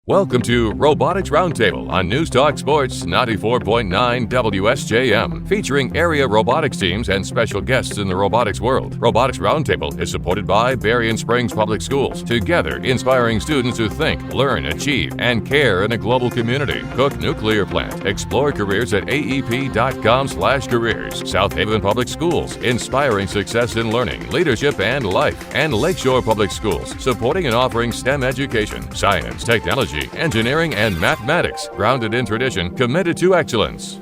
Welcome to Robotics Roundtable on News Talk Sports 94.9 WSJM, featuring area robotics teams and special guests in the robotics world. Robotics Roundtable is supported by Berrien Springs Public Schools, together inspiring students to think, learn, achieve, and care in a global community. Cook Nuclear Plant. Explore careers at aep.com/careers. South Haven Public Schools, inspiring success in learning, leadership, and life. And Lakeshore Public Schools, supporting and offering STEM education, science, technology, engineering, and mathematics, grounded in tradition, committed to excellence.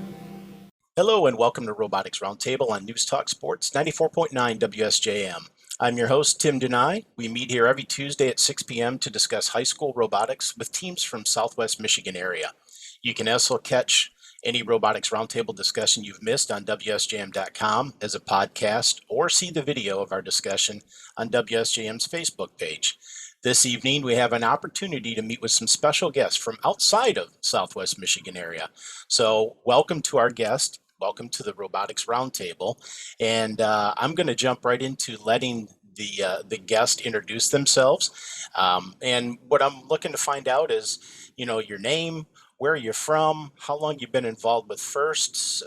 Hello and welcome to Robotics Roundtable on News Talk Sports 94.9 WSJM. I'm your host, Tim Denai. We meet here every Tuesday at 6 p.m. to discuss high school robotics with teams from Southwest Michigan area. You can also catch any Robotics Roundtable discussion you've missed on WSJM.com as a podcast, or see the video of our discussion on WSJM's Facebook page. This evening, we have an opportunity to meet with some special guests from outside of Southwest Michigan area. So welcome to our guest. Welcome to the Robotics Roundtable. And I'm going to jump right into letting the guest introduce themselves. And what I'm looking to find out is, your name, where you're from, how long you've been involved with FIRST,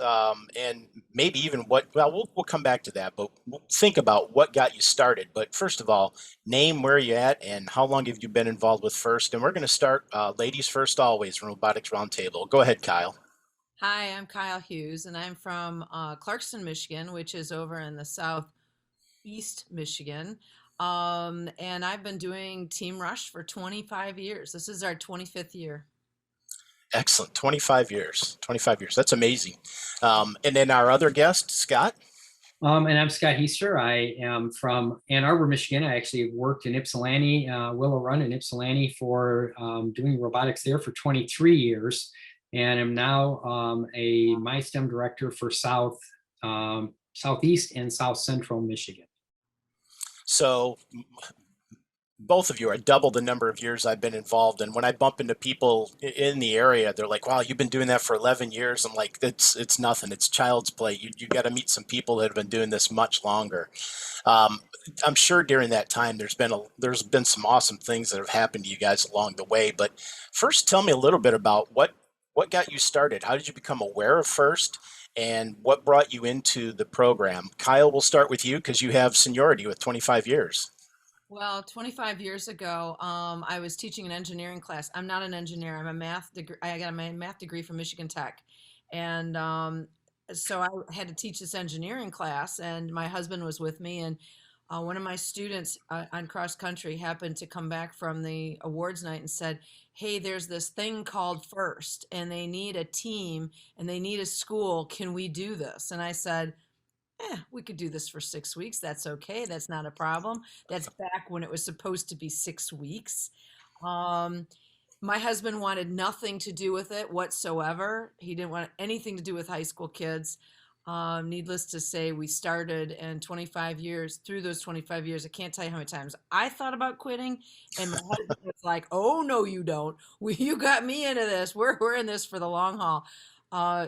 and maybe even we'll come back to that, but we'll think about what got you started. But first of all, name, where you're at, and how long have you been involved with FIRST? And we're going to start ladies first always, Robotics Roundtable. Go ahead, Kyle. Hi, I'm Kyle Hughes, and I'm from Clarkston, Michigan, which is over in the southeast Michigan. And I've been doing Team Rush for 25 years. This is our 25th year. Excellent. 25 years. 25 years. That's amazing. And then our other guest, Scott. And I'm Scott Heister. I am from Ann Arbor, Michigan. I actually worked in Ypsilanti, Willow Run in Ypsilanti for doing robotics there for 23 years. And I'm now a MySTEM director for Southeast and South Central Michigan. So both of you are double the number of years I've been involved. And when I bump into people in the area, they're like, wow, you've been doing that for 11 years. I'm like, it's nothing. It's child's play. You got to meet some people that have been doing this much longer. I'm sure during that time, there's been some awesome things that have happened to you guys along the way. But first, tell me a little bit about what got you started. How did you become aware of FIRST? And what brought you into the program? Kyle, we'll start with you because you have seniority with 25 years. Well, 25 years ago, I was teaching an engineering class. I'm not an engineer. I'm a math degree. I got my math degree from Michigan Tech. And so I had to teach this engineering class, and my husband was with me. And one of my students on cross country happened to come back from the awards night and said, hey, there's this thing called FIRST, and they need a team, and they need a school. Can we do this? And I said, we could do this for 6 weeks. That's okay. That's not a problem. That's back when it was supposed to be 6 weeks. My husband wanted nothing to do with it whatsoever. He didn't want anything to do with high school kids. Needless to say, we started, and 25 years, through those 25 years, I can't tell you how many times I thought about quitting, and my husband was like, oh, no, you don't. You got me into this. We're in this for the long haul.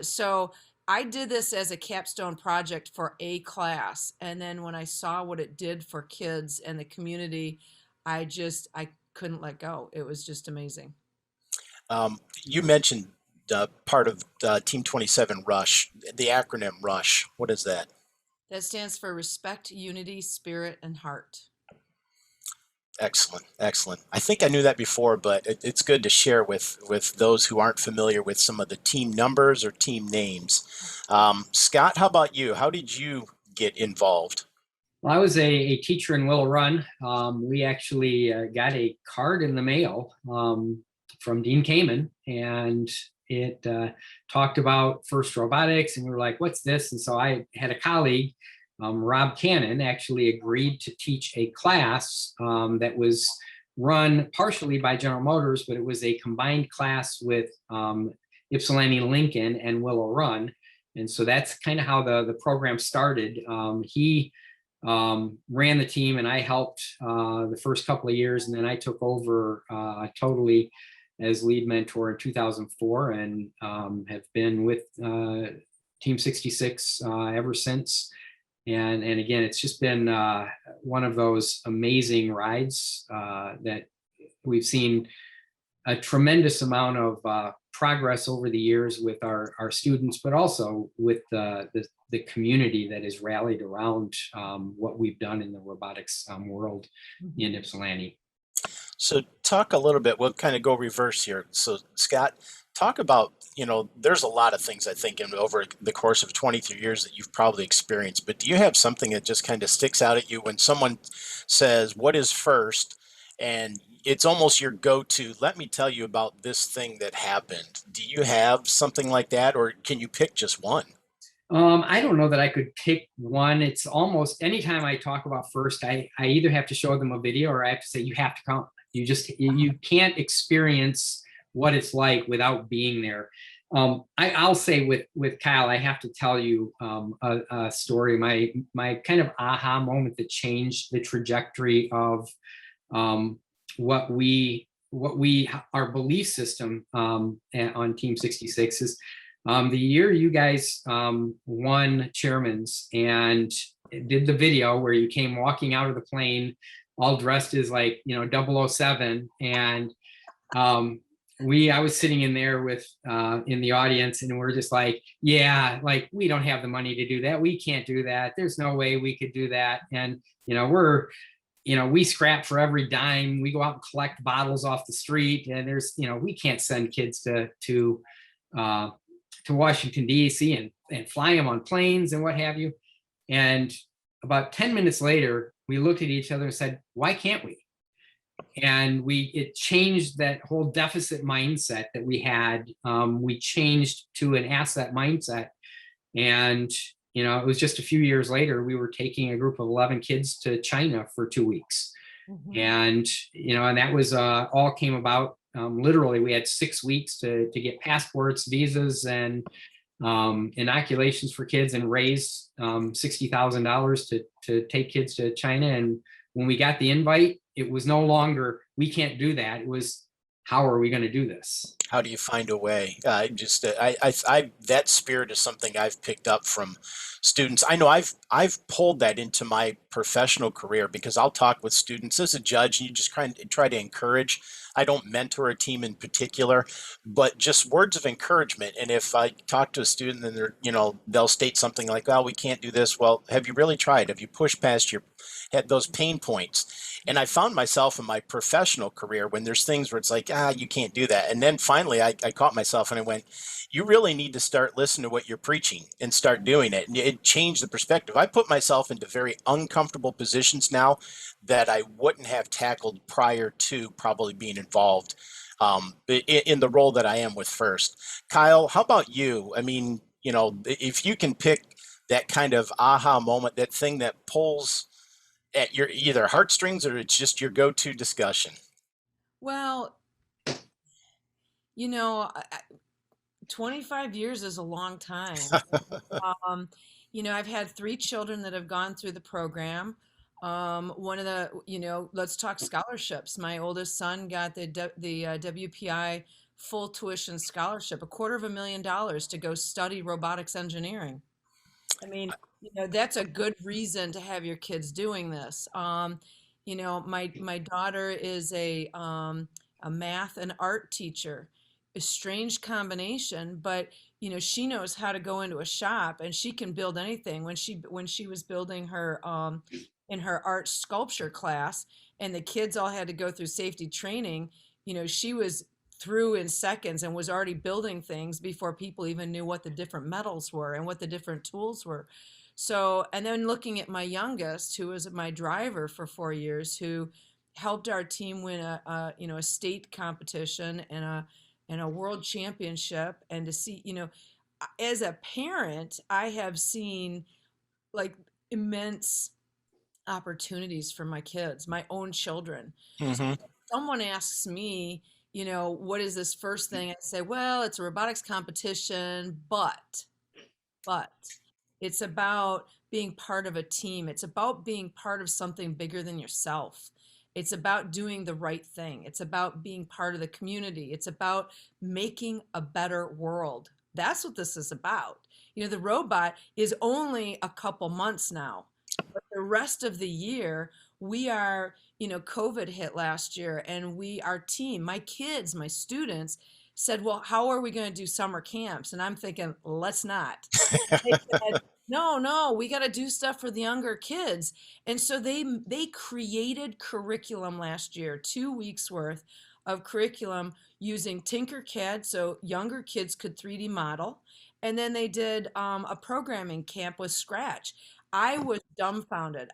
So I did this as a capstone project for a class. And then when I saw what it did for kids and the community, I couldn't let go. It was just amazing. You mentioned part of Team 27 Rush, the acronym RUSH. What is that? That stands for Respect, Unity, Spirit, and Heart. Excellent. Excellent. I think I knew that before, but it's good to share with those who aren't familiar with some of the team numbers or team names. Scott, how about you? How did you get involved? Well, I was a teacher in Willow Run. We actually got a card in the mail from Dean Kamen, and it talked about FIRST Robotics, and we were like, what's this? And so I had a colleague, Rob Cannon, actually agreed to teach a class that was run partially by General Motors, but it was a combined class with Ypsilanti Lincoln and Willow Run. And so that's kind of how the program started. He ran the team, and I helped the first couple of years, and then I took over totally as lead mentor in 2004, and have been with Team 66 ever since. And again, it's just been one of those amazing rides that we've seen a tremendous amount of progress over the years with our students, but also with the community that is rallied around what we've done in the robotics world in Ypsilanti. So talk a little bit, we'll kind of go reverse here. So Scott, talk about, there's a lot of things I think over the course of 23 years that you've probably experienced, but do you have something that just kind of sticks out at you when someone says, what is first? And it's almost your go-to, let me tell you about this thing that happened. Do you have something like that, or can you pick just one? I don't know that I could pick one. It's almost anytime I talk about first, I either have to show them a video or I have to say, you have to come. You can't experience what it's like without being there. I'll say with Kyle, I have to tell you a story, my kind of aha moment that changed the trajectory of what our belief system on Team 66 is. The year you guys won chairman's and did the video where you came walking out of the plane all dressed as like 007, and I was sitting in there with in the audience, and we're just like, yeah, like we don't have the money to do that, we can't do that, there's no way we could do that. And we scrap for every dime, we go out and collect bottles off the street, and there's we can't send kids to Washington, D.C. and fly them on planes and what have you. And about 10 minutes later, we looked at each other and said, why can't we? And it changed that whole deficit mindset that we had. We changed to an asset mindset. And, it was just a few years later, we were taking a group of 11 kids to China for 2 weeks. And, and that was all came about. Literally, we had 6 weeks to get passports, visas, and inoculations for kids, and raise $60,000 to take kids to China. And when we got the invite, it was no longer, we can't do that. It was, how are we going to do this? How do you find a way? That spirit is something I've picked up from students. I know I've pulled that into my professional career, because I'll talk with students as a judge, and you just try to encourage. I don't mentor a team in particular, but just words of encouragement. And if I talk to a student and they'll state something like, "Oh, we can't do this." Well, have you really tried? Have you pushed past those pain points? And I found myself in my professional career when there's things where it's like, you can't do that. And then finally I caught myself and I went, you really need to start listening to what you're preaching and start doing it. And it changed the perspective. I put myself into very uncomfortable positions now that I wouldn't have tackled prior to probably being involved in the role that I am with First. Kyle, how about you? I mean, if you can pick that kind of aha moment, that thing that pulls at your either heartstrings or it's just your go-to discussion. Well, 25 years is a long time. I've had 3 children that have gone through the program. One of the, let's talk scholarships. My oldest son got the WPI full tuition scholarship, $250,000 to go study robotics engineering. I mean, that's a good reason to have your kids doing this. My daughter is a math and art teacher. A strange combination, but she knows how to go into a shop and she can build anything. When she was building her in her art sculpture class, and the kids all had to go through safety training, she was through in seconds and was already building things before people even knew what the different metals were and what the different tools were. So, and then looking at my youngest, who was my driver for 4 years, who helped our team win a state competition and a world championship, and to see, as a parent, I have seen like immense opportunities for my kids, my own children. So Mm-hmm. if someone asks me, what is this first thing? I say, well, it's a robotics competition, but it's about being part of a team. It's about being part of something bigger than yourself. It's about doing the right thing. It's about being part of the community. It's about making a better world. That's what this is about. The robot is only a couple months now, but the rest of the year, we are, COVID hit last year, and our team, my kids, my students said, well, how are we going to do summer camps? And I'm thinking, let's not. They said, no, we got to do stuff for the younger kids. And so they created curriculum last year, 2 weeks worth of curriculum using Tinkercad, so younger kids could 3D model. And then they did a programming camp with Scratch. I was dumbfounded.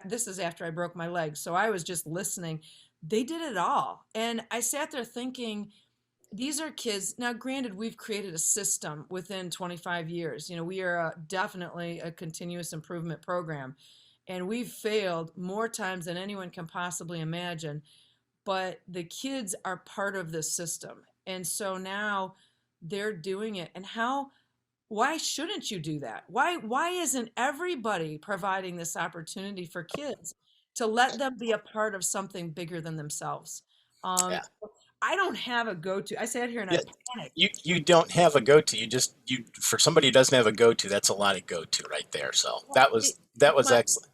This is after I broke my leg, so I was just listening. They did it all, and I sat there thinking, these are kids. Now, granted, we've created a system within 25 years. We are definitely a continuous improvement program, and we've failed more times than anyone can possibly imagine. But the kids are part of this system, and so now they're doing it. And why shouldn't you do that? Why isn't everybody providing this opportunity for kids to let them be a part of something bigger than themselves? Um, Yeah. I don't have a go-to. I sat here and I panicked. You don't have a go-to. You for somebody who doesn't have a go-to, that's a lot of go-to right there. So that was excellent.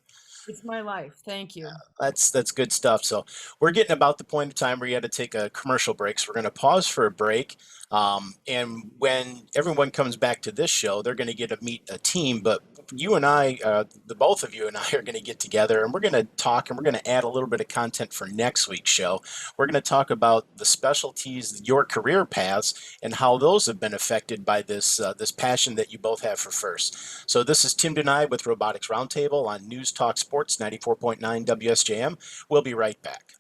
It's my life. Thank you. That's good stuff. So we're getting about the point of time where you had to take a commercial break. So we're going to pause for a break. And when everyone comes back to this show, they're going to get to meet a team. But you and I, the both of you and I are going to get together, and we're going to talk, and we're going to add a little bit of content for next week's show. We're going to talk about the specialties, your career paths, and how those have been affected by this passion that you both have for FIRST. So this is Tim Denai with Robotics Roundtable on News Talk Sports 94.9 WSJM. We'll be right back.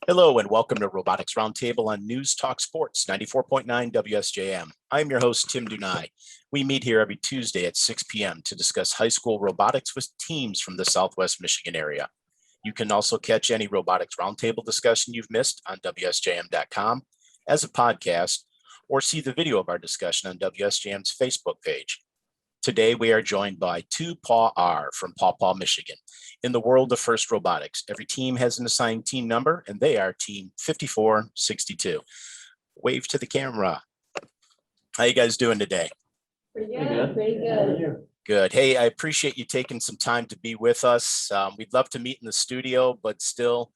Hello and welcome to Robotics Roundtable on News Talk Sports 94.9 WSJM. I'm your host, Tim Denai. We meet here every Tuesday at 6 p.m. to discuss high school robotics with teams from the Southwest Michigan area. You can also catch any Robotics Roundtable discussion you've missed on WSJM.com as a podcast, or see the video of our discussion on WSJM's Facebook page. Today, we are joined by Two Paw R from Paw Paw, Michigan. In the world of FIRST Robotics, every team has an assigned team number, and they are Team 5462. Wave to the camera. How you guys doing today? Pretty good. Pretty good. Good. Hey, I appreciate you taking some time to be with us. We'd love to meet in the studio, but still,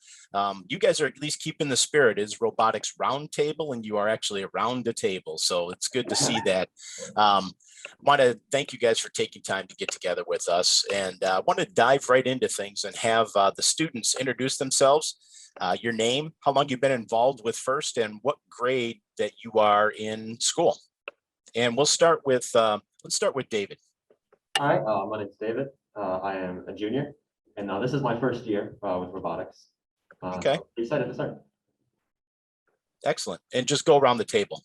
you guys are at least keeping the spirit. Is Robotics Roundtable, and you are actually around the table. So it's good to see that. Want to thank you guys for taking time to get together with us, and want to dive right into things and have the students introduce themselves, your name, how long you've been involved with FIRST, and what grade that you are in school. And we'll start with let's start with David. Hi, my name's David. I am a junior, and this is my first year with robotics. Okay. So excited to start. Excellent. And just go around the table.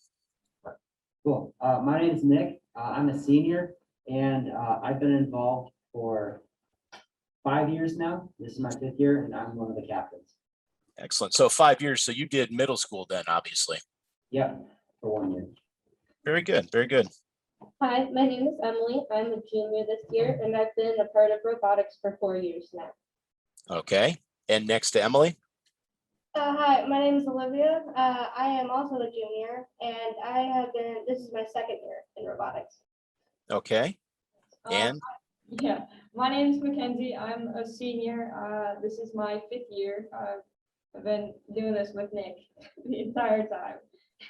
Cool. My name's Nick. I'm a senior, and I've been involved for 5 years now. This is my 5th year, and I'm one of the captains. Excellent. So 5 years. So you did middle school then, obviously. Yep, for 1 year. Very good. Very good. Hi, my name is Emily. I'm a junior this year, and I've been a part of robotics for 4 years now. Okay. And next to Emily. Hi, my name is Olivia. I am also a junior, and this is my 2nd year in robotics. Okay. And Yeah, my name is Mackenzie. I'm a senior. This is my 5th year. I've been doing this with Nick the entire time.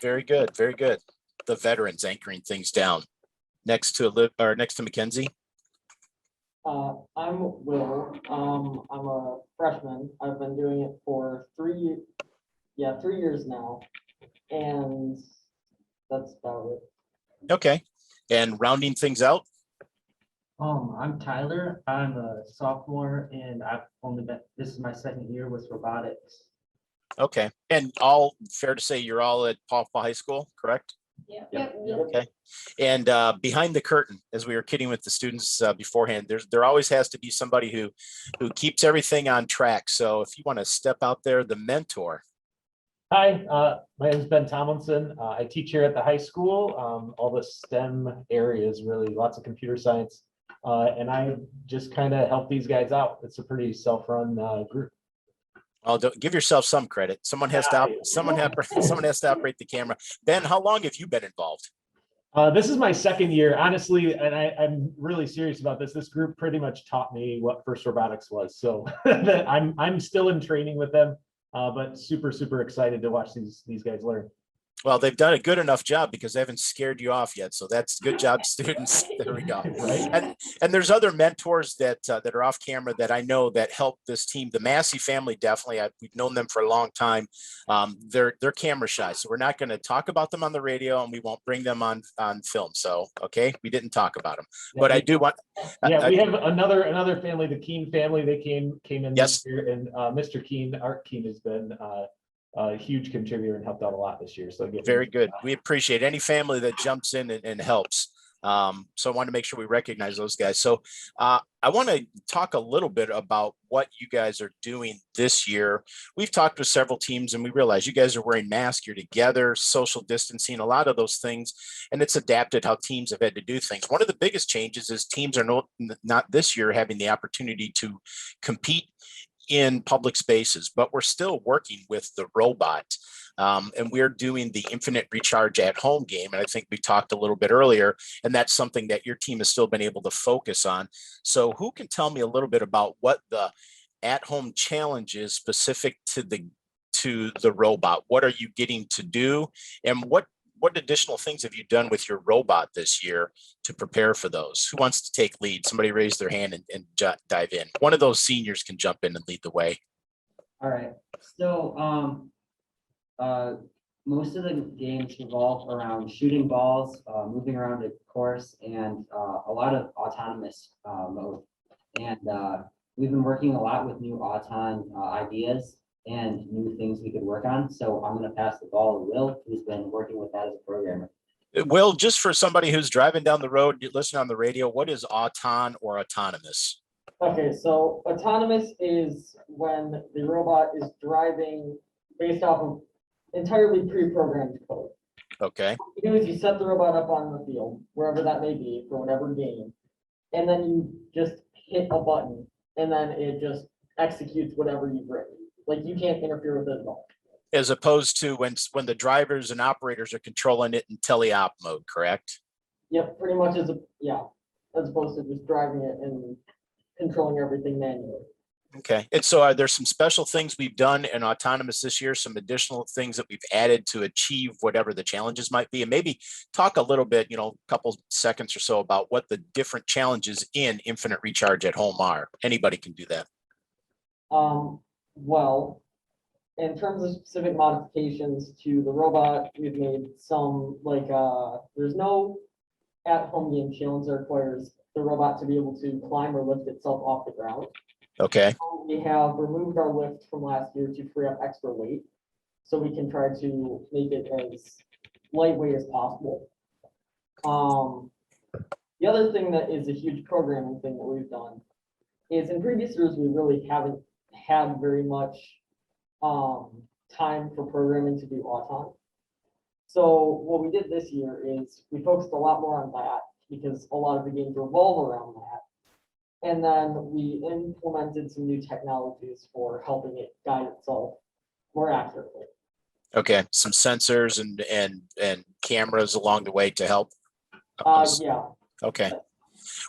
very good. Very good. The veterans anchoring things down. Next to Mackenzie. I'm Will. I'm a freshman. I've been doing it for 3 years now, and that's about it. Okay. And rounding things out. I'm Tyler. I'm a sophomore, and this is my 2nd year with robotics. Okay. And all fair to say you're all at Paw Paw High School, correct? Yep. Okay. And behind the curtain, as we were kidding with the students beforehand, there always has to be somebody who keeps everything on track. So if you want to step out there, the mentor. Hi, my name is Ben Tomlinson. I teach here at the high school, all the STEM areas, really lots of computer science. And I just kind of help these guys out. It's a pretty self-run group. Oh, give yourself some credit. Someone has to operate the camera. Ben, how long have you been involved? This is my second year, honestly, and I'm really serious about this. This group pretty much taught me what FIRST Robotics was, so I'm still in training with them, but super excited to watch these guys learn. Well, they've done a good enough job because they haven't scared you off yet. So that's good job, students. There we go. Right? And there's other mentors that that are off camera that I know that help this team. The Massey family definitely. We've known them for a long time. They're camera shy, so we're not going to talk about them on the radio, and we won't bring them on film. So okay, we didn't talk about them, but I do want. Yeah, we have another family, the Keen family. They came in Yes. this year, and Mr. Keen, Art Keen, has been a huge contributor and helped out a lot this year. So Very good. We appreciate any family that jumps in and helps. So I want to make sure we recognize those guys. So I want to talk a little bit about what you guys are doing this year. We've talked with several teams and we realize you guys are wearing masks, you're together, social distancing, a lot of those things, and it's adapted how teams have had to do things. One of the biggest changes is teams are not this year having the opportunity to compete in public spaces, but we're still working with the robot. And we're doing the infinite recharge at home game. And I think we talked a little bit earlier, and that's something that your team has still been able to focus on. So who can tell me a little bit about what the at-home challenge is specific to the robot? What are you getting to do? And what additional things have you done with your robot this year to prepare for those? Who wants to take lead? Somebody raise their hand and dive in. One of those seniors can jump in and lead the way. All right, so most of the games revolve around shooting balls, moving around a course, and a lot of autonomous mode. And we've been working a lot with new auton ideas and new things we could work on. So I'm going to pass the ball to Will, who's been working with that as a programmer. Will, just for somebody who's driving down the road, listening on the radio, what is auton or autonomous? Okay, so autonomous is when the robot is driving based off of entirely pre-programmed code. Okay. What you do is you set the robot up on the field, wherever that may be, for whatever game, and then you just hit a button, and then it just executes whatever you've written. Like, you can't interfere with it at all. As opposed to when the drivers and operators are controlling it in teleop mode, correct? Yep, pretty much as opposed to just driving it and controlling everything manually. Okay. And so are there some special things we've done in autonomous this year, some additional things that we've added to achieve whatever the challenges might be? And maybe talk a little bit, a couple seconds or so about what the different challenges in infinite recharge at home are. Anybody can do that. Well, in terms of specific modifications to the robot, we've made some, like, there's no at-home game challenge that requires the robot to be able to climb or lift itself off the ground. Okay. We have removed our lift from last year to free up extra weight, so we can try to make it as lightweight as possible. The other thing that is a huge programming thing that we've done is in previous years, we really haven't had very much time for programming to do auton. So what we did this year is we focused a lot more on that because a lot of the games revolve around that. And then we implemented some new technologies for helping it guide itself more accurately. Okay. Some sensors and cameras along the way to help. Yeah. Okay.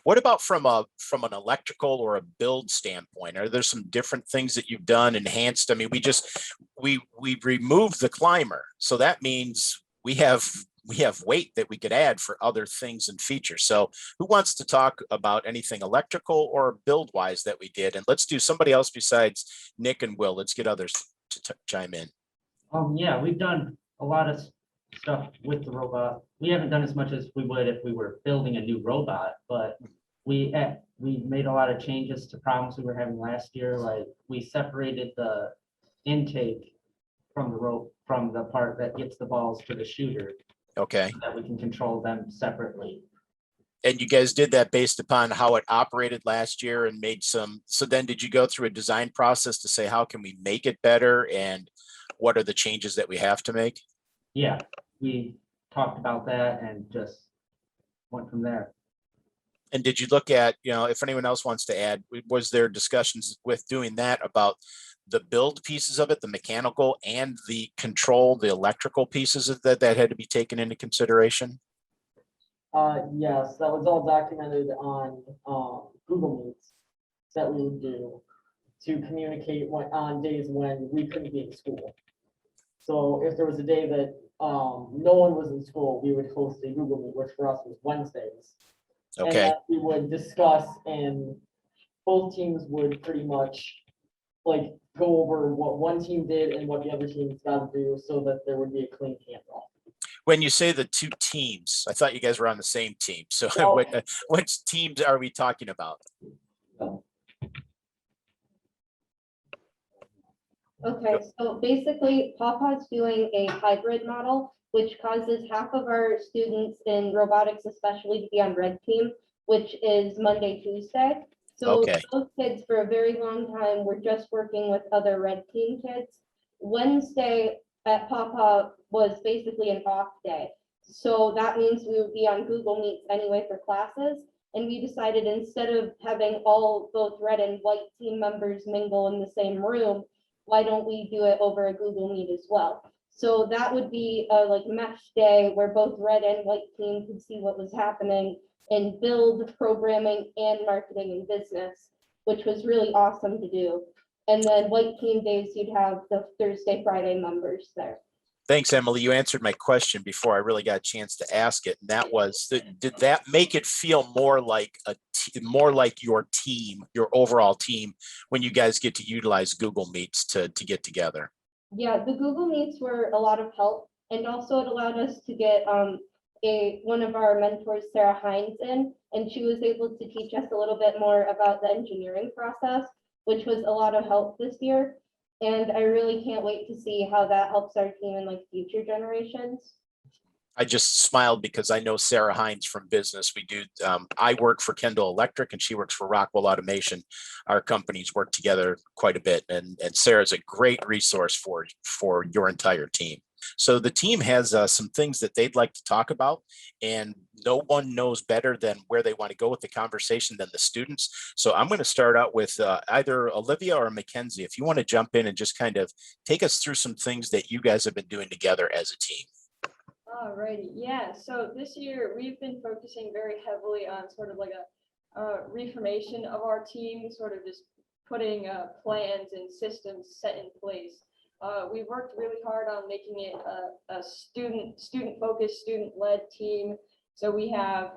What about from an electrical or a build standpoint? Are there some different things that you've done, enhanced? I mean, we removed the climber, so that means we have weight that we could add for other things and features. So who wants to talk about anything electrical or build wise that we did? And let's do somebody else besides Nick and Will. Let's get others to chime in. Yeah, we've done a lot of stuff with the robot. We haven't done as much as we would if we were building a new robot, but we made a lot of changes to problems we were having last year. Like, we separated the intake from the part that gets the balls to the shooter. Okay. So that we can control them separately. And you guys did that based upon how it operated last year and made some. So then did you go through a design process to say, how can we make it better? And what are the changes that we have to make? Yeah, we talked about that and just went from there. And did you look at, if anyone else wants to add, was there discussions with doing that about the build pieces of it, the mechanical and the control, the electrical pieces of that had to be taken into consideration? Yes, that was all documented on, Google Meets that we would do to communicate on days when we couldn't be in school. So if there was a day that, no one was in school, we would host a Google Meet, which for us was Wednesdays. And Okay. then we would discuss, and both teams would pretty much like go over what one team did and what the other team's got to do so that there would be a clean handoff. When you say the two teams, I thought you guys were on the same team. So Well- which teams are we talking about? Okay, so basically, Papa's doing a hybrid model, which causes half of our students in robotics especially to be on red team, which is Monday, Tuesday. So Okay. those kids for a very long time were just working with other red team kids. Wednesday at Papa was basically an off day. So that means we would be on Google Meets anyway for classes. And we decided instead of having all both red and white team members mingle in the same room, why don't we do it over a Google Meet as well? So that would be a like mesh day where both red and white team could see what was happening and build programming and marketing and business, which was really awesome to do. And then white team days, you'd have the Thursday, Friday members there. Thanks, Emily. You answered my question before I really got a chance to ask it. And that was, did that make it feel more like more like your team, your overall team, when you guys get to utilize Google Meets to get together? Yeah, the Google Meets were a lot of help, and also it allowed us to get one of our mentors, Sarah Hines, in, and she was able to teach us a little bit more about the engineering process, which was a lot of help this year. And I really can't wait to see how that helps our team in like future generations. I just smiled because I know Sarah Hines from business. We do. I work for Kendall Electric and she works for Rockwell Automation. Our companies work together quite a bit, and Sarah's a great resource for your entire team. So the team has some things that they'd like to talk about, and no one knows better than where they want to go with the conversation than the students. So I'm going to start out with either Olivia or Mackenzie. If you want to jump in and just kind of take us through some things that you guys have been doing together as a team. Alrighty, yeah, so this year we've been focusing very heavily on sort of like a reformation of our team, sort of just putting plans and systems set in place. We've worked really hard on making it a student-focused, student-led team. So we have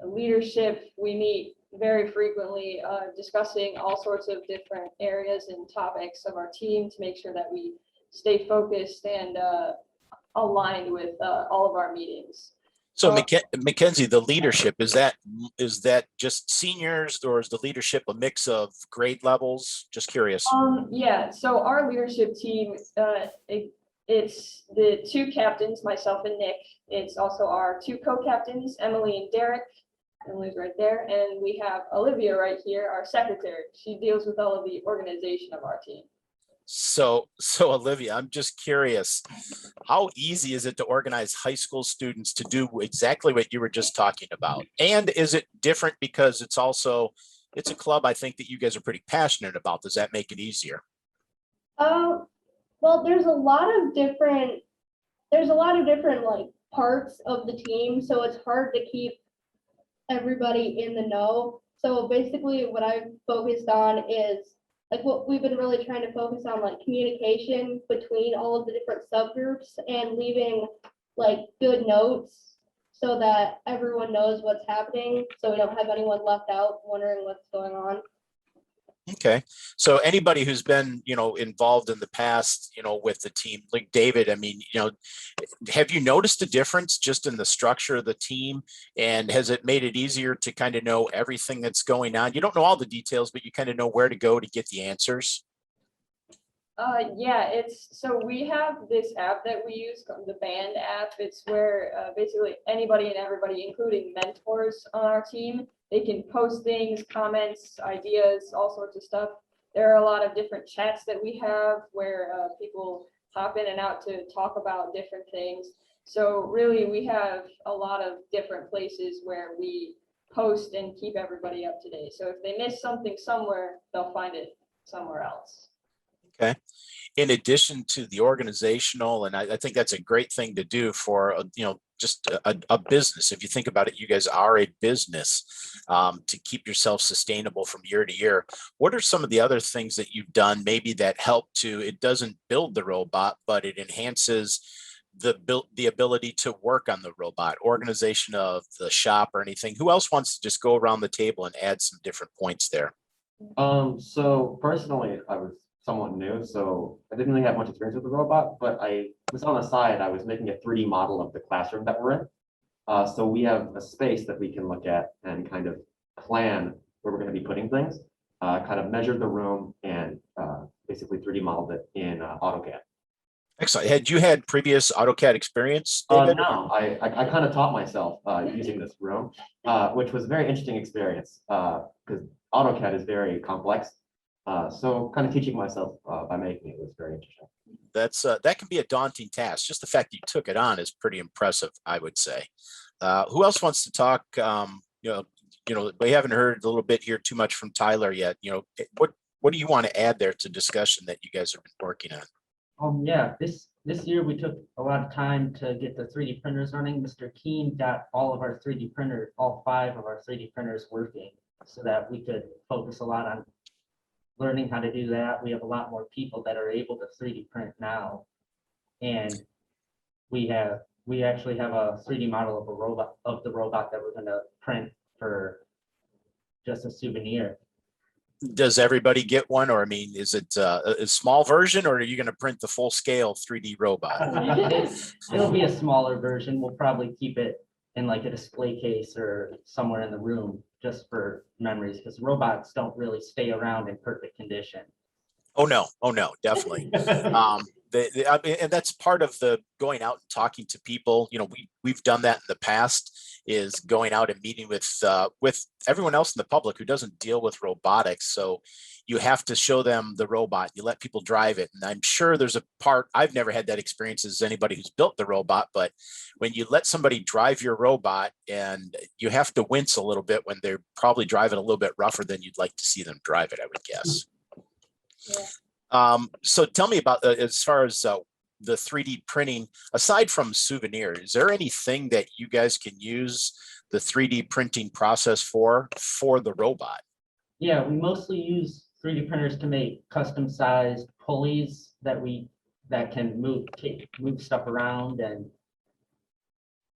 leadership. We meet very frequently discussing all sorts of different areas and topics of our team to make sure that we stay focused and aligned with all of our meetings. So Mackenzie, the leadership, is that just seniors, or is the leadership a mix of grade levels? Just curious. Yeah, so our leadership team, it's the two captains, myself and Nick. It's also our two co-captains, Emily and Derek. Emily's right there. And we have Olivia right here, our secretary. She deals with all of the organization of our team. So Olivia, I'm just curious, how easy is it to organize high school students to do exactly what you were just talking about? And is it different because it's a club I think that you guys are pretty passionate about? Does that make it easier? Well, there's a lot of different like parts of the team, so it's hard to keep everybody in the know. So basically what I've focused on is like what we've been really trying to focus on, like communication between all of the different subgroups and leaving like good notes so that everyone knows what's happening, so we don't have anyone left out wondering what's going on. Okay. So anybody who's been, involved in the past, with the team, like David, I mean, have you noticed a difference just in the structure of the team? And has it made it easier to kind of know everything that's going on? You don't know all the details, but you kind of know where to go to get the answers. Yeah, so we have this app that we use called the Band app. It's where basically anybody and everybody, including mentors on our team, they can post things, comments, ideas, all sorts of stuff. There are a lot of different chats that we have where people hop in and out to talk about different things. So really, we have a lot of different places where we post and keep everybody up to date. So if they miss something somewhere, they'll find it somewhere else. Okay. In addition to the organizational, and I think that's a great thing to do for, just a business. If you think about it, you guys are a business, to keep yourself sustainable from year to year. What are some of the other things that you've done maybe that help to, it doesn't build the robot, but it enhances the ability to work on the robot, organization of the shop or anything? Who else wants to just go around the table and add some different points there? So personally, I was somewhat new, so I didn't really have much experience with the robot, but I was on the side, I was making a 3D model of the classroom that we're in. So we have a space that we can look at and kind of plan where we're going to be putting things, kind of measure the room and basically 3D modeled it in AutoCAD. Excellent. Had you had previous AutoCAD experience, David? No, I kind of taught myself using this room, which was a very interesting experience because AutoCAD is very complex. So kind of teaching myself by making it was very interesting. That can be a daunting task. Just the fact that you took it on is pretty impressive, I would say. Who else wants to talk? We haven't heard a little bit here too much from Tyler yet. What do you want to add there to discussion that you guys have been working on? Yeah, this year we took a lot of time to get the 3D printers running. Mr. Keen got all of our 3D printers, all 5 of our 3D printers working so that we could focus a lot on learning how to do that. We have a lot more people that are able to 3D print now. And we actually have a 3D model of the robot that we're going to print for just a souvenir. Does everybody get one, or I mean, is it a small version, or are you going to print the full scale 3D robot? It'll be a smaller version. We'll probably keep it in like a display case or somewhere in the room just for memories, because robots don't really stay around in perfect condition. Oh no, definitely. And that's part of the going out and talking to people. We've done that in the past, is going out and meeting with everyone else in the public who doesn't deal with robotics. So you have to show them the robot. You let people drive it. And I'm sure there's a part, I've never had that experience as anybody who's built the robot, but when you let somebody drive your robot, and you have to wince a little bit when they're probably driving a little bit rougher than you'd like to see them drive it, I would guess. Yeah. So tell me about, as far as the 3D printing, aside from souvenirs, is there anything that you guys can use the 3D printing process for the robot? Yeah, we mostly use 3D printers to make custom sized pulleys that can move stuff around and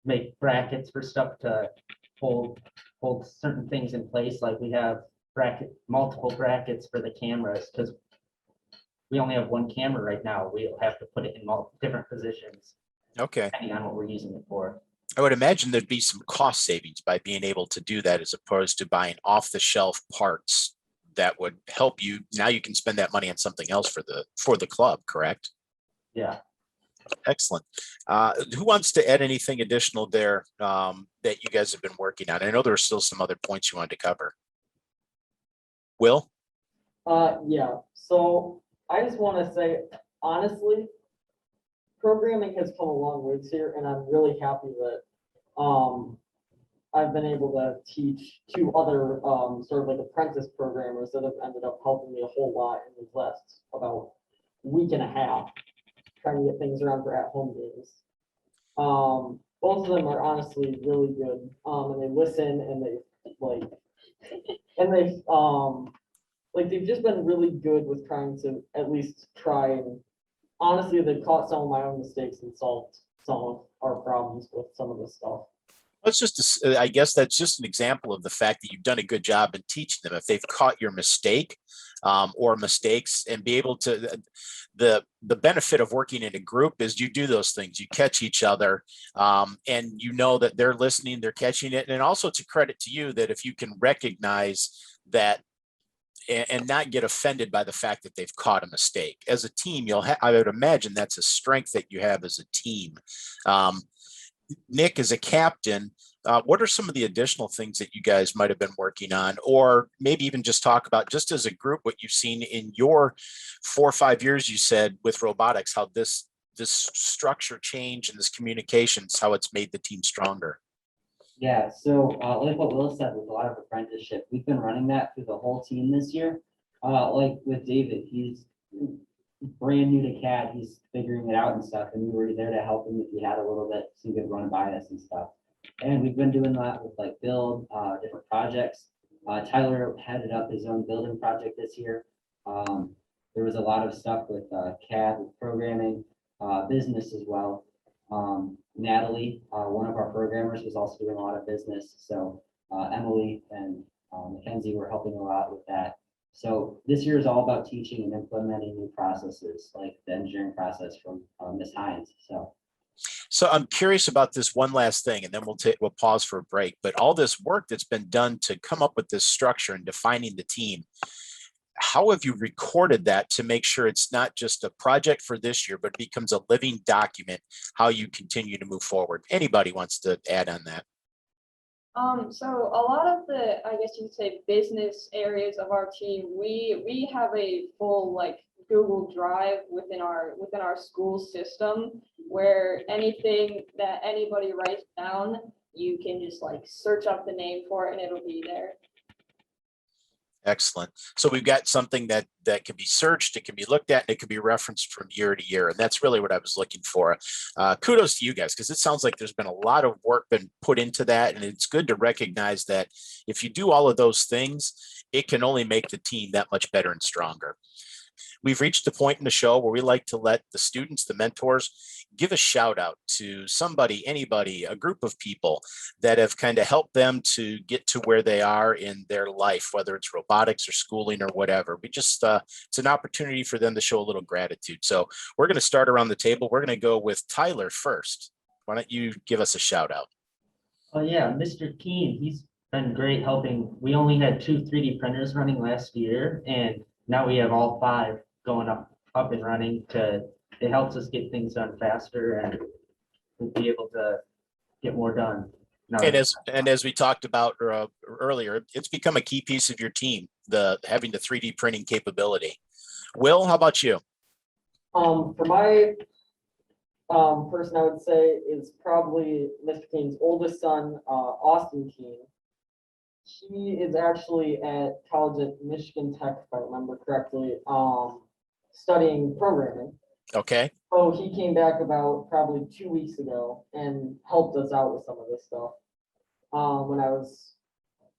make brackets for stuff to hold certain things in place. Like we have multiple brackets for the cameras, because we only have one camera right now. We'll have to put it in different positions. Okay. Depending on what we're using it for. I would imagine there'd be some cost savings by being able to do that, as opposed to buying off-the-shelf parts that would help you. Now you can spend that money on something else for the club, correct? Yeah. Excellent. Who wants to add anything additional there that you guys have been working on? I know there are still some other points you wanted to cover. Will? Yeah, so I just want to say, honestly, programming has come a long ways here, and I'm really happy that I've been able to teach 2 other sort of like apprentice programmers that have ended up helping me a whole lot in these last about week and a half, trying to get things around for at-home games. Both of them are honestly really good, and they listen, and they've just been really good with trying to at least try, and honestly, they've caught some of my own mistakes and solved some of our problems with some of this stuff. I guess that's just an example of the fact that you've done a good job in teaching them. If they've caught your mistake or mistakes, and be able to, the benefit of working in a group is you do those things, you catch each other, and you know that they're listening, they're catching it. And also, it's a credit to you that if you can recognize that and not get offended by the fact that they've caught a mistake. As a team, I would imagine that's a strength that you have as a team. Nick, as a captain, what are some of the additional things that you guys might have been working on, or maybe even just talk about, just as a group, what you've seen in your 4 or 5 years, you said, with robotics, how this structure change and this communications, how it's made the team stronger? Yeah, so like what Will said, with a lot of apprenticeship, we've been running that through the whole team this year. Like with David, brand new to CAD. He's figuring it out and stuff, and we were there to help him if he had a little bit, so he could run by us and stuff. And we've been doing that with like build, different projects. Tyler headed up his own building project this year. There was a lot of stuff with CAD, with programming, business as well. Natalie, one of our programmers, was also doing a lot of business. So Emily and Mackenzie were helping a lot with that. So this year is all about teaching and implementing new processes, like the engineering process from Ms. Hines. So I'm curious about this one last thing, and then we'll pause for a break. But all this work that's been done to come up with this structure and defining the team, how have you recorded that to make sure it's not just a project for this year, but becomes a living document, how you continue to move forward? Anybody wants to add on that? So a lot of the, I guess you could say, business areas of our team, we have a full like Google Drive within our school system, where anything that anybody writes down, you can just like search up the name for it and it'll be there. Excellent. So we've got something that can be searched, it can be looked at, and it can be referenced from year to year. And that's really what I was looking for. Kudos to you guys, because it sounds like there's been a lot of work been put into that. And it's good to recognize that if you do all of those things, it can only make the team that much better and stronger. We've reached the point in the show where we like to let the students, the mentors, give a shout out to somebody, anybody, a group of people that have kind of helped them to get to where they are in their life, whether it's robotics or schooling or whatever. We just, it's an opportunity for them to show a little gratitude. So we're going to start around the table. We're going to go with Tyler first. Why don't you give us a shout out? Oh yeah, Mr. Keen, he's been great helping. We only had 2 3D printers running last year, and now we have all 5 going up and running. It helps us get things done faster and we'll be able to get more done. And as we talked about earlier, it's become a key piece of your team, having the 3D printing capability. Will, how about you? For my person, I would say is probably Mr. Keen's oldest son, Austin Keen. He is actually at college at Michigan Tech, if I remember correctly, studying programming. Okay. So he came back about probably 2 weeks ago and helped us out with some of this stuff.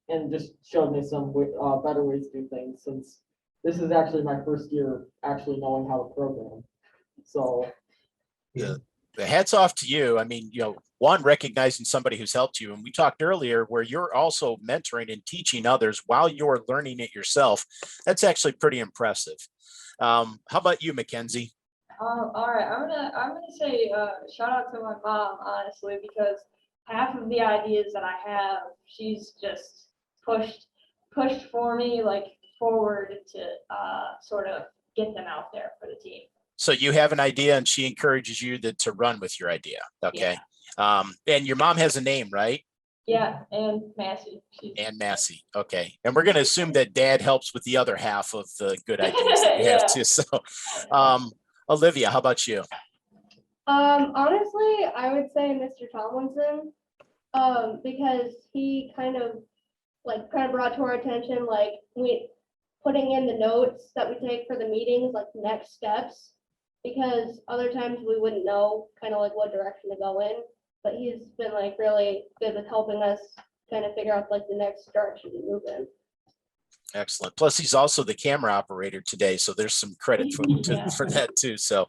And just showed me some better ways to do things, since this is actually my first year actually knowing how to program. So the hats off to you. I mean, one, recognizing somebody who's helped you. And we talked earlier where you're also mentoring and teaching others while you're learning it yourself. That's actually pretty impressive. How about you, Mackenzie? All right, I'm gonna say shout out to my mom, honestly, because half of the ideas that I have, she's just pushed for me, like forward to sort of get them out there for the team. So you have an idea and she encourages you to run with your idea. Okay. Yeah. And your mom has a name, right? Yeah, and Massey. And Massey. Okay. And we're going to assume that Dad helps with the other half of the good ideas that you have too. So, Olivia, how about you? Honestly, I would say Mr. Tomlinson, because he kind of brought to our attention, like we putting in the notes that we take for the meetings, like next steps, because other times we wouldn't know kind of like what direction to go in, but he's been like really good with helping us kind of figure out like the next direction to move in. Excellent. Plus, he's also the camera operator today, so there's some credit for that too. So,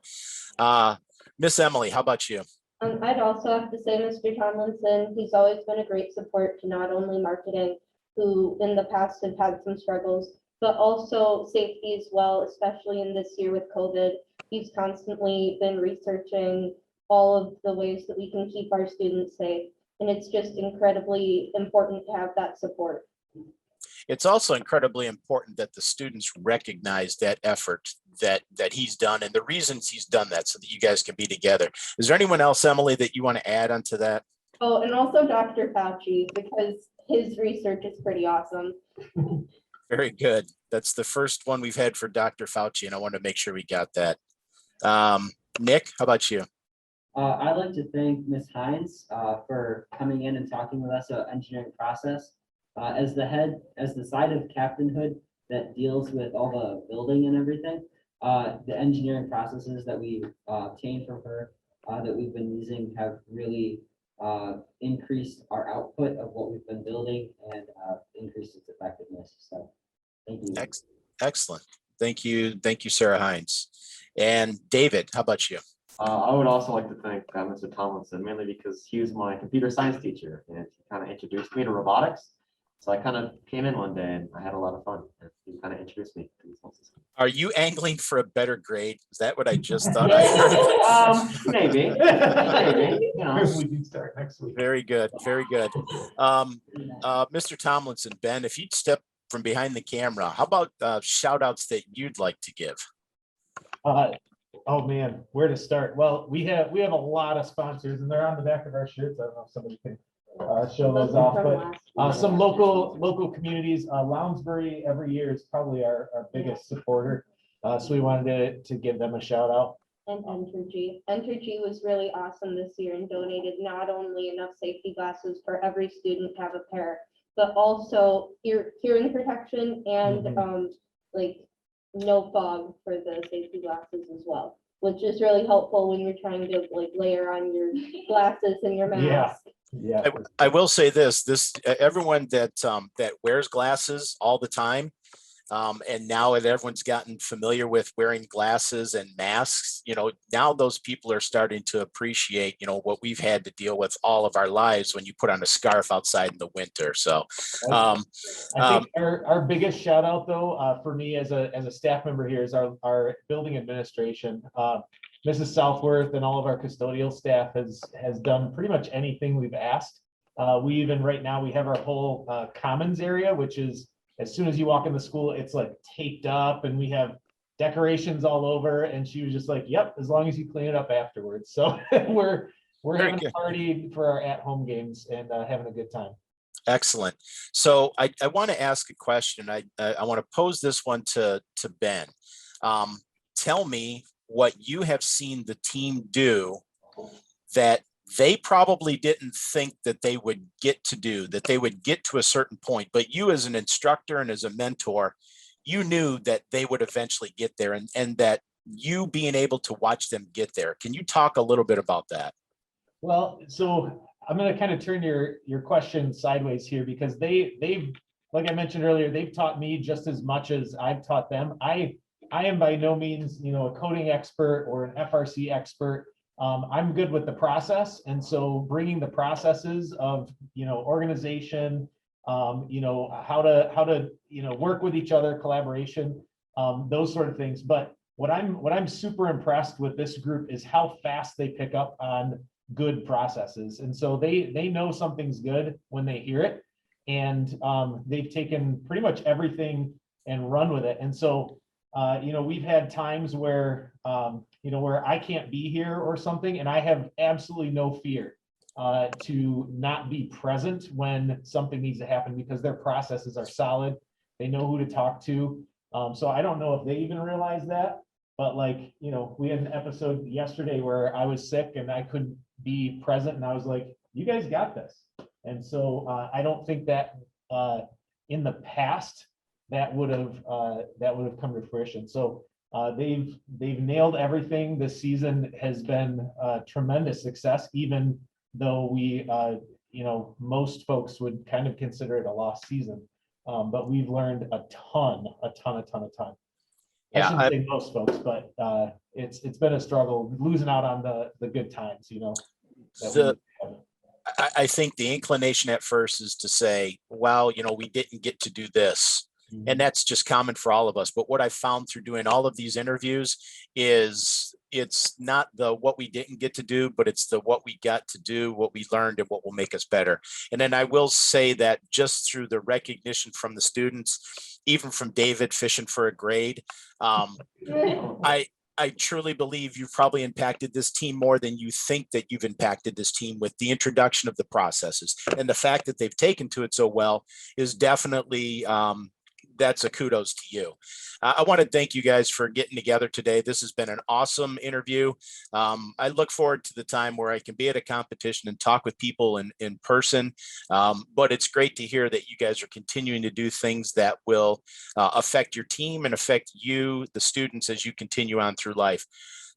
Miss Emily, how about you? I'd also have to say Mr. Tomlinson. He's always been a great support to not only marketing, who in the past have had some struggles, but also safety as well, especially in this year with COVID. He's constantly been researching all of the ways that we can keep our students safe, and it's just incredibly important to have that support. It's also incredibly important that the students recognize that effort that he's done and the reasons he's done that, so that you guys can be together. Is there anyone else, Emily, that you want to add onto that? Oh, and also Dr. Fauci, because his research is pretty awesome. Very good. That's the first one we've had for Dr. Fauci, and I want to make sure we got that. Nick, how about you? I'd like to thank Ms. Hines for coming in and talking with us about engineering process. As the side of captainhood that deals with all the building and everything, The engineering processes that we obtained from her, that we've been using have really increased our output of what we've been building and increased its effectiveness. So thank you. Excellent. Thank you. Thank you, Sarah Hines. And David, how about you? I would also like to thank Mr. Tomlinson, mainly because he was my computer science teacher and he kind of introduced me to robotics. So I kind of came in one day and I had a lot of fun. And he kind of introduced me to this whole system. Are you angling for a better grade? Is that what I just thought I heard? Maybe, maybe, you know. We can start next week. Very good. Very good. Mr. Tomlinson, Ben, if you'd step from behind the camera, how about shout outs that you'd like to give? Oh man, where to start? Well, we have a lot of sponsors and they're on the back of our shirts. I don't know if somebody can show those off, but some local communities, Lounsbury every year is probably our biggest supporter. So we wanted to give them a shout out. And Entergy. Entergy was really awesome this year and donated not only enough safety glasses for every student to have a pair, but also hearing protection and like no fog for the safety glasses as well, which is really helpful when you're trying to like layer on your glasses and your mask. Yeah. I will say this everyone that wears glasses all the time, and now that everyone's gotten familiar with wearing glasses and masks, now those people are starting to appreciate, what we've had to deal with all of our lives when you put on a scarf outside in the winter. So I think our biggest shout out though, for me as a staff member here is our building administration. Mrs. Southworth and all of our custodial staff has done pretty much anything we've asked. We even right now we have our whole commons area, which is as soon as you walk in the school, it's like taped up and we have decorations all over. And she was just like, yep, as long as you clean it up afterwards. So we're having a party for our at-home games and having a good time. Excellent. So I want to ask a question. I want to pose this one to Ben. Tell me what you have seen the team do that they probably didn't think that they would get to do, that they would get to a certain point, but you as an instructor and as a mentor, you knew that they would eventually get there and that you being able to watch them get there. Can you talk a little bit about that? Well, so I'm going to kind of turn your question sideways here because they've, like I mentioned earlier, they've taught me just as much as I've taught them. I am by no means, a coding expert or an FRC expert. I'm good with the process. And so bringing the processes of, organization, how to, work with each other, collaboration, those sort of things. But what I'm super impressed with this group is how fast they pick up on good processes. And so they know something's good when they hear it. And they've taken pretty much everything and run with it. And so, we've had times where, where I can't be here or something, and I have absolutely no fear to not be present when something needs to happen because their processes are solid. They know who to talk to. So I don't know if they even realize that, but we had an episode yesterday where I was sick and I couldn't be present, and I was like, you guys got this. And so I don't think that in the past that would have come to fruition. So they've nailed everything. This season has been a tremendous success, even though we most folks would kind of consider it a lost season. But we've learned a ton. Yeah, I shouldn't say most folks, but it's been a struggle losing out on the good times, I think the inclination at first is to say, well, we didn't get to do this. And that's just common for all of us. But what I found through doing all of these interviews is it's not the what we didn't get to do, but it's the what we got to do, what we learned, and what will make us better. And then I will say that just through the recognition from the students, even from David fishing for a grade, I truly believe you've probably impacted this team more than you think that you've impacted this team with the introduction of the processes. And the fact that they've taken to it so well is definitely that's a kudos to you. I want to thank you guys for getting together today. This has been an awesome interview. I look forward to the time where I can be at a competition and talk with people in person. But it's great to hear that you guys are continuing to do things that will affect your team and affect you, the students, as you continue on through life.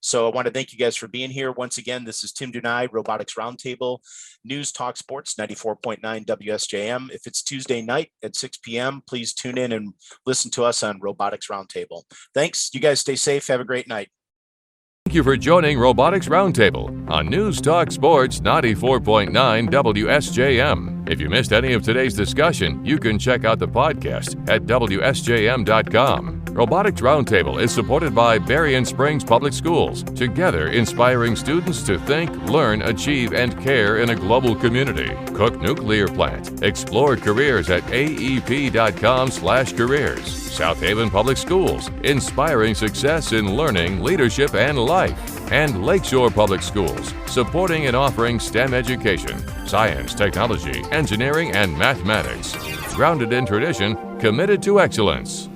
So I want to thank you guys for being here. Once again, this is Tim Dunai, Robotics Roundtable, News Talk Sports, 94.9 WSJM. If it's Tuesday night at 6 p.m., please tune in and listen to us on Robotics Roundtable. Thanks. You guys stay safe. Have a great night. Thank you for joining Robotics Roundtable on News Talk Sports 94.9 WSJM. If you missed any of today's discussion, you can check out the podcast at WSJM.com. Robotics Roundtable is supported by Berrien Springs Public Schools, together inspiring students to think, learn, achieve, and care in a global community. Cook Nuclear Plant. Explore careers at aep.com/careers. South Haven Public Schools, inspiring success in learning, leadership, and life. And Lakeshore Public Schools, supporting and offering STEM education, science, technology, engineering, and mathematics. Grounded in tradition, committed to excellence.